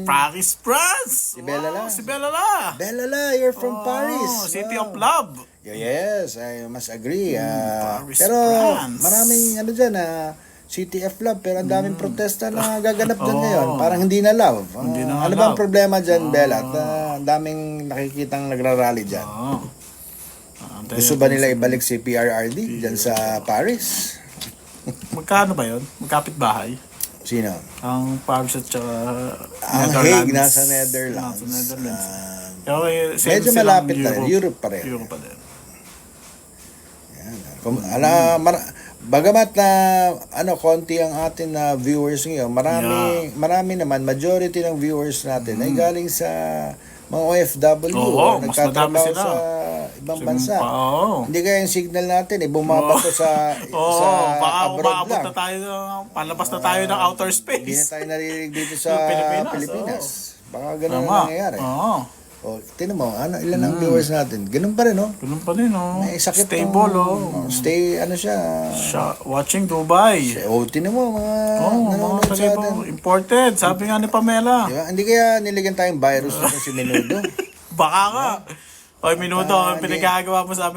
Paris, France! Si Bella La. Si Bella La. Bella La, you're from Paris. City Wow. of Love. Yes, I must agree. Paris, Pero France. maraming ano dyan, City of Love, pero ang daming protesta na gaganap dyan ngayon. Parang hindi na love. Hindi na ano love. bang problema dyan, Bella? At ang daming nakikitang nagrarally dyan. Gusto ba nila ibalik si PRRD dyan sa Paris? Magkano ba yun? Magkapit bahay? Sino? Ang Paris at saka Ang Hague, nasa Netherlands. Nasa Netherlands. Medyo malapit na rin. Europe pa rin. Europe pa rin. Bagamat na konti ang atin na viewers ngayon, marami naman, majority ng viewers natin ay galing sa mga OFW Mas madami nagtatrabaho sila sa ibang bansa. Hindi kaya yung signal natin, bumabato sa baka abroad umaabot lang. na tayo, palabas na tayo ng outer space. Hindi na tayo narinig dito sa Pilipinas. Baka ganun ang nangyayari. Tinan mo, ilan ang viewers natin? Ganun pa rin, no? Ganun pa rin, no? May sakit Stable, Stay, siya. Watching Dubai. Tinan mo, mga nanonood mga sa atin. Imported, sabi nga ni Pamela. Diba? Hindi kaya niligan tayong virus nito si Menudo? Baka nga. Minuto, ang pinagagawa mo sa amin.